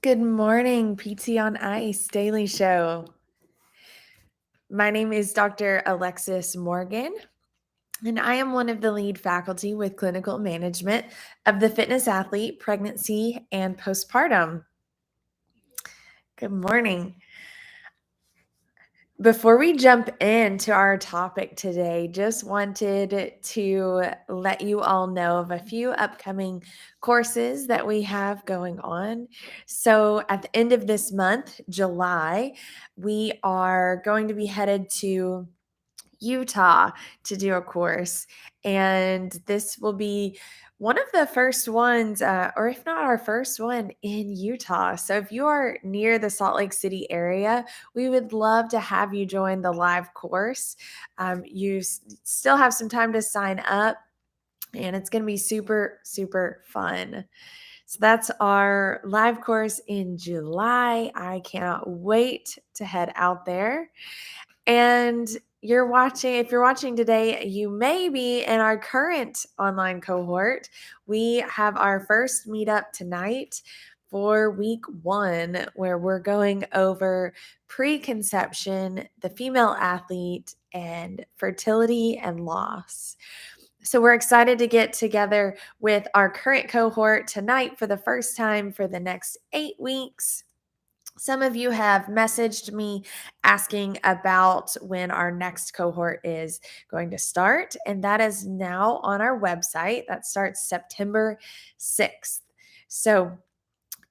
Good morning, PT on Ice Daily Show. My name is Dr. Alexis Morgan, and I am one of the lead faculty with clinical management of the fitness athlete, pregnancy, and postpartum. Good morning. Before we jump into our topic today, just wanted to let you all know of a few upcoming courses that we have going on. So, at the end of this month, July, we are going to be headed to Utah to do a course. And this will be one of the first ones, or if not our first one in Utah. So if you are near the Salt Lake City area, we would love to have you join the live course. You still have some time to sign up, and it's going to be super, super fun. So that's our live course in July. I cannot wait to head out there. And if you're watching today, you may be in our current online cohort. We have our first meetup tonight for week 1, where we're going over preconception, the female athlete, and fertility and loss. So we're excited to get together with our current cohort tonight for the first time for the next 8 weeks. Some of you have messaged me asking about when our next cohort is going to start, and that is now on our website. That starts September 6th. So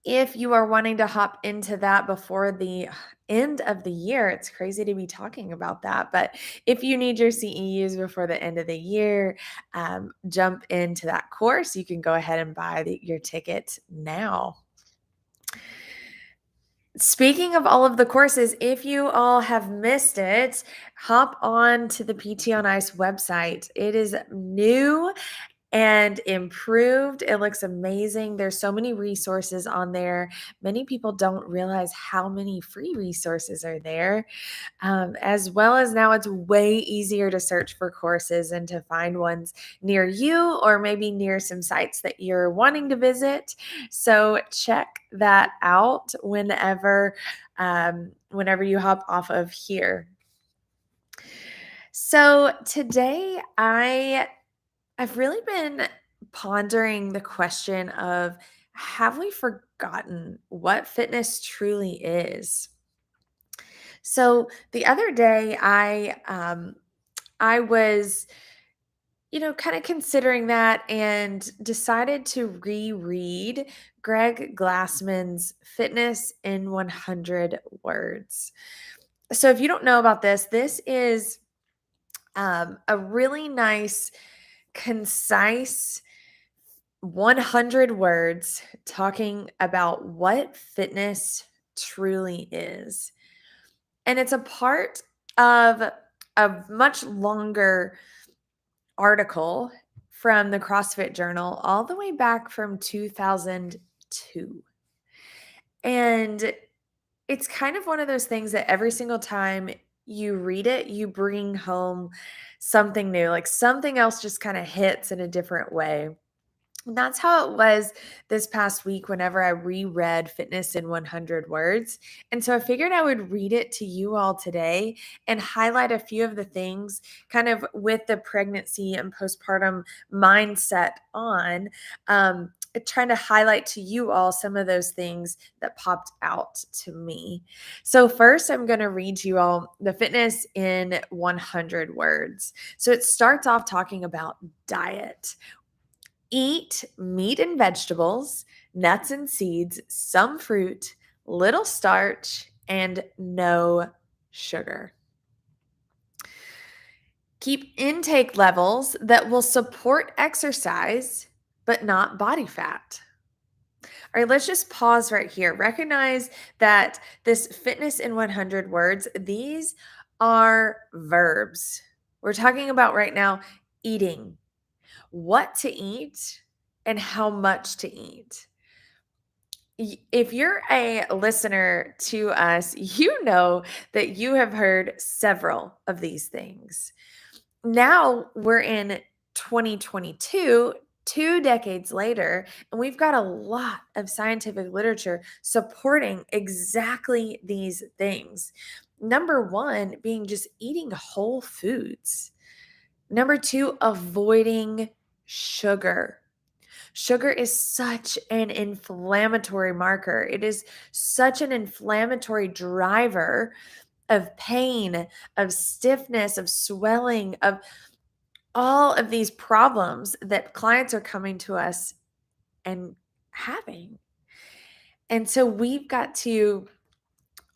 if you are wanting to hop into that before the end of the year, it's crazy to be talking about that. But if you need your CEUs before the end of the year, jump into that course. You can go ahead and buy your ticket now. Speaking of all of the courses, if you all have missed it, hop on to the PT on Ice website. It is new and improved. It looks amazing. There's so many resources on there. Many people don't realize how many free resources are there. As well as now it's way easier to search for courses and to find ones near you, or maybe near some sites that you're wanting to visit. So check that out whenever you hop off of here. So today I've really been pondering the question of, have we forgotten what fitness truly is? So the other day I was kind of considering that and decided to reread Greg Glassman's Fitness in 100 Words. So if you don't know about this is a really nice, concise 100 words talking about what fitness truly is. And it's a part of a much longer article from the CrossFit Journal all the way back from 2002. And it's kind of one of those things that every single time you read it, you bring home something new, like something else just kind of hits in a different way. And that's how it was this past week whenever I reread Fitness in 100 Words. And so I figured I would read it to you all today and highlight a few of the things kind of with the pregnancy and postpartum mindset on, trying to highlight to you all some of those things that popped out to me. So first, I'm going to read to you all the Fitness in 100 Words. So it starts off talking about diet. Eat meat and vegetables, nuts and seeds, some fruit, little starch, and no sugar. Keep intake levels that will support exercise, but not body fat. All right, let's just pause right here. Recognize that this Fitness in 100 Words, these are verbs. We're talking about right now eating, what to eat, and how much to eat. If you're a listener to us, you know that you have heard several of these things. Now we're in 2022. 2 decades later, and we've got a lot of scientific literature supporting exactly these things. Number one being just eating whole foods. Number two, avoiding sugar. Sugar is such an inflammatory marker. It is such an inflammatory driver of pain, of stiffness, of swelling, of all of these problems that clients are coming to us and having. And so we've got to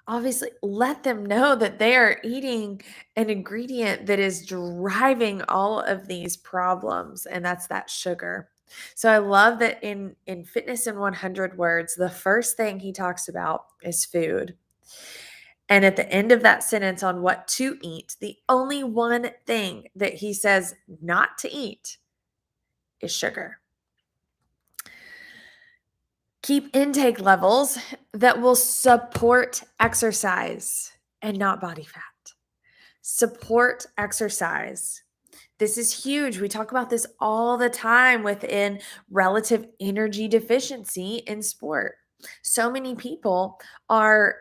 obviously let them know that they are eating an ingredient that is driving all of these problems, and that's that sugar. So I love that in Fitness in 100 Words, the first thing he talks about is food. And at the end of that sentence on what to eat, the only one thing that he says not to eat is sugar. Keep intake levels that will support exercise and not body fat. Support exercise. This is huge. We talk about this all the time within relative energy deficiency in sport. So many people are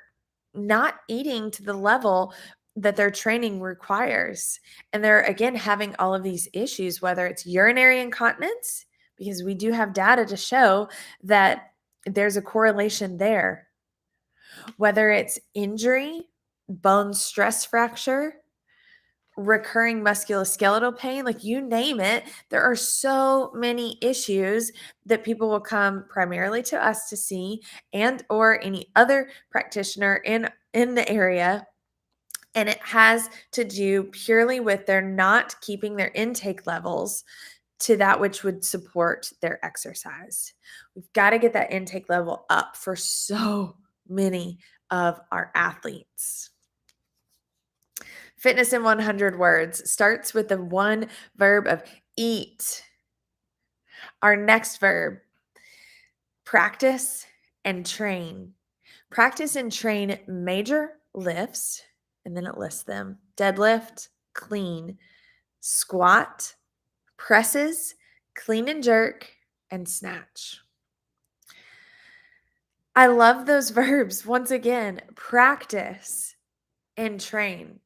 not eating to the level that their training requires. And they're, again, having all of these issues, whether it's urinary incontinence, because we do have data to show that there's a correlation there, whether it's injury, bone stress fracture, recurring musculoskeletal pain, like you name it, there are so many issues that people will come primarily to us to see, and or any other practitioner in the area, and it has to do purely with their not keeping their intake levels to that which would support their exercise. We've got to get that intake level up for so many of our athletes. Fitness in 100 Words starts with the one verb of eat. Our next verb, practice and train. Practice and train major lifts, and then it lists them: deadlift, clean, squat, presses, clean and jerk, and snatch. I love those verbs. Once again, practice and train.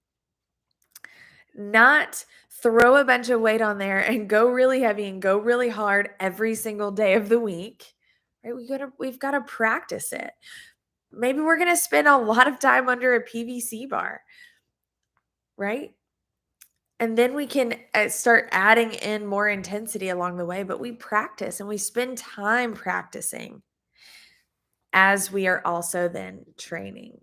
Not throw a bunch of weight on there and go really heavy and go really hard every single day of the week. Right? We've got to practice it. Maybe we're going to spend a lot of time under a PVC bar, right? And then we can start adding in more intensity along the way, but we practice and we spend time practicing as we are also then training.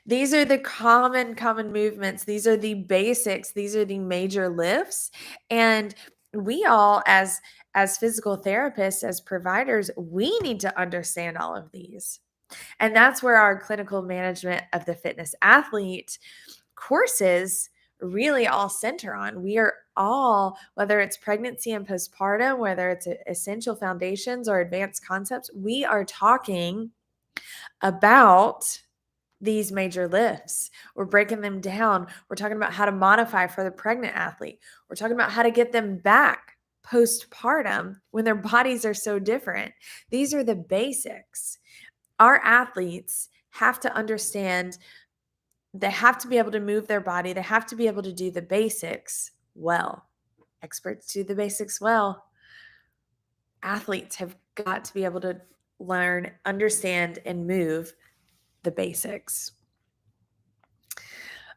These are the common movements. These are the basics. These are the major lifts. And we all, as physical therapists, as providers, we need to understand all of these. And that's where our clinical management of the fitness athlete courses really all center on. We are all, whether it's pregnancy and postpartum, whether it's essential foundations or advanced concepts, we are talking about these major lifts. We're breaking them down. We're talking about how to modify for the pregnant athlete. We're talking about how to get them back postpartum when their bodies are so different. These are the basics. Our athletes have to understand, they have to be able to move their body. They have to be able to do the basics well. Experts do the basics well. Athletes have got to be able to learn, understand, and move the basics.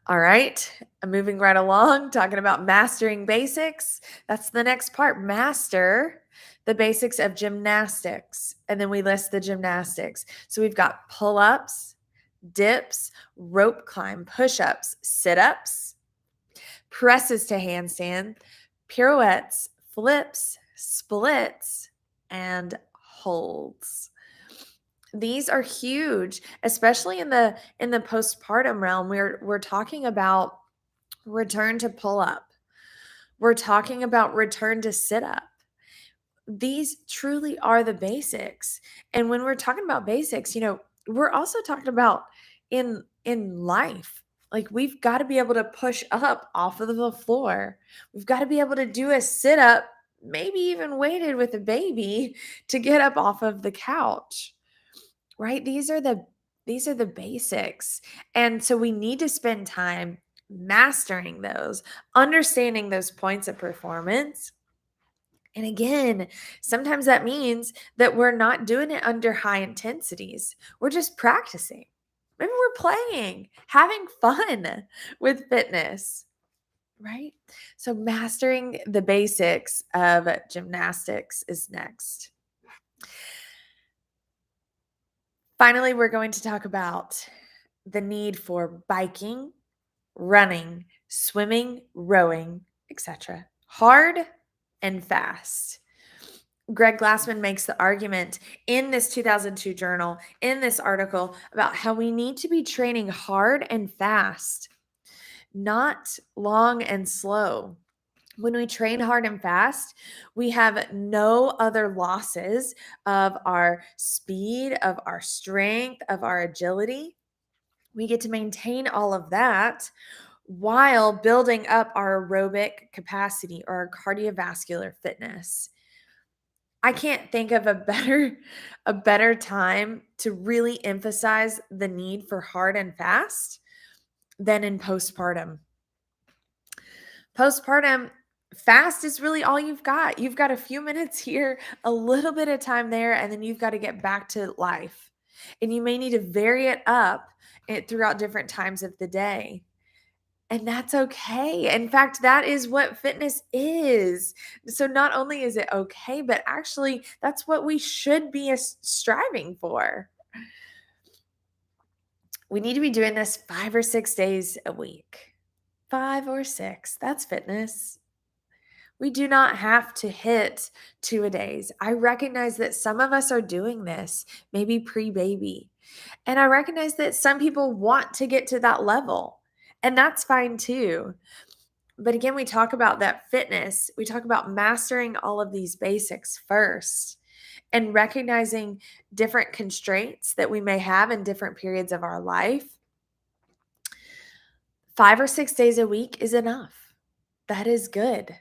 All right, I'm moving right along, talking about mastering basics. That's the next part. Master the basics of gymnastics. And then we list the gymnastics. So we've got pull-ups, dips, rope climb, push-ups, sit-ups, presses to handstand, pirouettes, flips, splits, and holds. These are huge, especially in the postpartum realm. We're talking about return to pull up. We're talking about return to sit up. These truly are the basics. And when we're talking about basics, we're also talking about in life. Like, we've got to be able to push up off of the floor. We've got to be able to do a sit up maybe even waited with a baby to get up off of the couch, right? These are the basics. And so we need to spend time mastering those, understanding those points of performance. And again, sometimes that means that we're not doing it under high intensities. We're just practicing. Maybe we're playing, having fun with fitness, right? So, mastering the basics of gymnastics is next. Finally, we're going to talk about the need for biking, running, swimming, rowing, etc. Hard and fast. Greg Glassman makes the argument in this 2002 journal, in this article, about how we need to be training hard and fast, not long and slow. When we train hard and fast, we have no other losses of our speed, of our strength, of our agility. We get to maintain all of that while building up our aerobic capacity or our cardiovascular fitness. I can't think of a better time to really emphasize the need for hard and fast than in postpartum. Postpartum, fast is really all you've got. You've got a few minutes here, a little bit of time there, and then you've got to get back to life. And you may need to vary it up throughout different times of the day. And that's okay. In fact, that is what fitness is. So not only is it okay, but actually that's what we should be striving for. We need to be doing this 5 or 6 days a week. 5 or 6. That's fitness. We do not have to hit 2-a-days. I recognize that some of us are doing this, maybe pre-baby. And I recognize that some people want to get to that level, and that's fine too. But again, we talk about that fitness. We talk about mastering all of these basics first and recognizing different constraints that we may have in different periods of our life. 5 or 6 days a week is enough. That is good.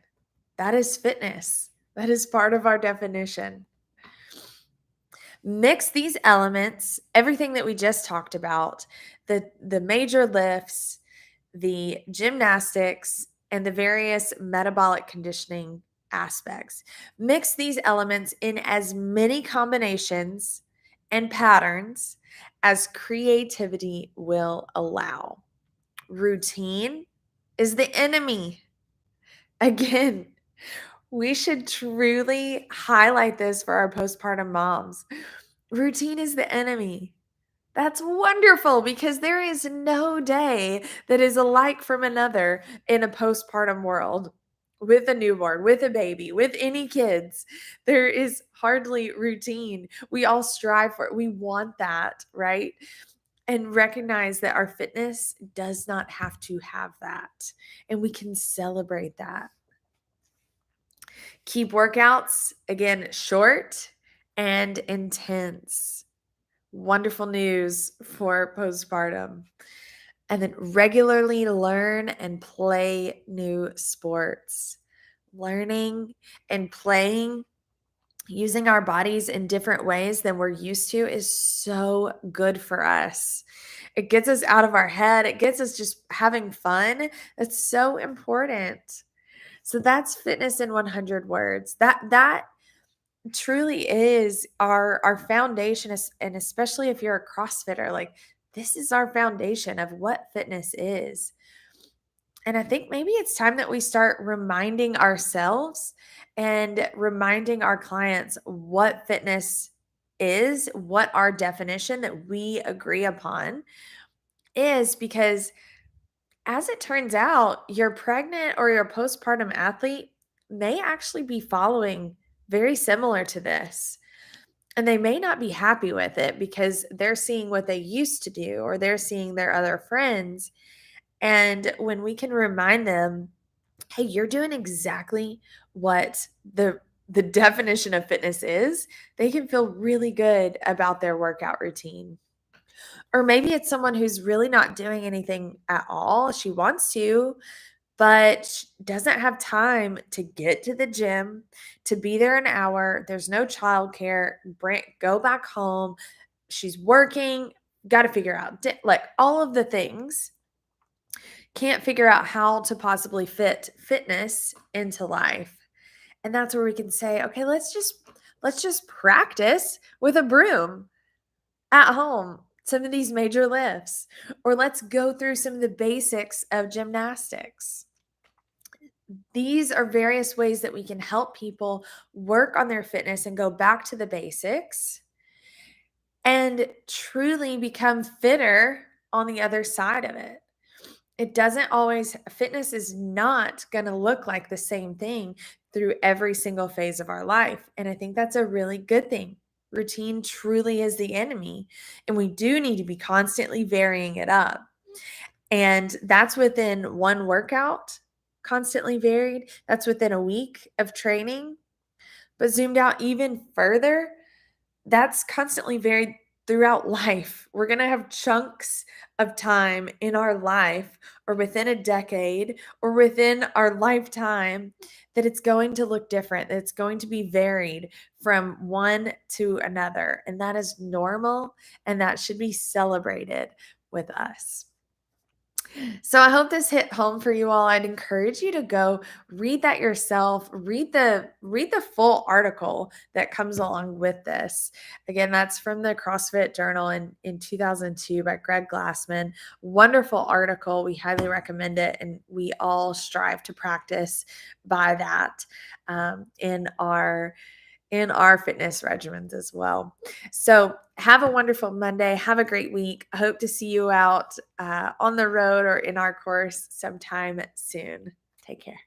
That is fitness. That is part of our definition. Mix these elements, everything that we just talked about, the major lifts, the gymnastics, and the various metabolic conditioning aspects. Mix these elements in as many combinations and patterns as creativity will allow. Routine is the enemy. Again, we should truly highlight this for our postpartum moms. Routine is the enemy. That's wonderful because there is no day that is alike from another in a postpartum world with a newborn, with a baby, with any kids. There is hardly routine. We all strive for it. We want that, right? And recognize that our fitness does not have to have that. And we can celebrate that. Keep workouts, again, short and intense. Wonderful news for postpartum. And then regularly learn and play new sports. Learning and playing, using our bodies in different ways than we're used to is so good for us. It gets us out of our head. It gets us just having fun. It's so important. So that's fitness in 100 words. That truly is our foundation, and especially if you're a CrossFitter, like this is our foundation of what fitness is. And I think maybe it's time that we start reminding ourselves and reminding our clients what fitness is, what our definition that we agree upon is, because as it turns out, your pregnant or your postpartum athlete may actually be following very similar to this. And they may not be happy with it because they're seeing what they used to do or they're seeing their other friends. And when we can remind them, hey, you're doing exactly what the definition of fitness is, they can feel really good about their workout routine. Or maybe it's someone who's really not doing anything at all. She wants to, but doesn't have time to get to the gym, to be there an hour. There's no childcare. Go back home. She's working, got to figure out like all of the things. Can't figure out how to possibly fit fitness into life. And that's where we can say, okay, let's just practice with a broom at home, some of these major lifts, or let's go through some of the basics of gymnastics. These are various ways that we can help people work on their fitness and go back to the basics and truly become fitter on the other side of it. It doesn't always, fitness is not going to look like the same thing through every single phase of our life. And I think that's a really good thing. Routine truly is the enemy, and we do need to be constantly varying it up. And that's within one workout, constantly varied. That's within a week of training. But zoomed out even further, that's constantly varied throughout life. We're going to have chunks of time in our life or within a decade or within our lifetime that it's going to look different, that it's going to be varied from one to another. And that is normal, and that should be celebrated with us. So I hope this hit home for you all. I'd encourage you to go read that yourself. Read the full article that comes along with this. Again, that's from the CrossFit Journal in 2002 by Greg Glassman. Wonderful article. We highly recommend it, and we all strive to practice by that in our fitness regimens as well. So have a wonderful Monday. Have a great week. I hope to see you out on the road or in our course sometime soon. Take care.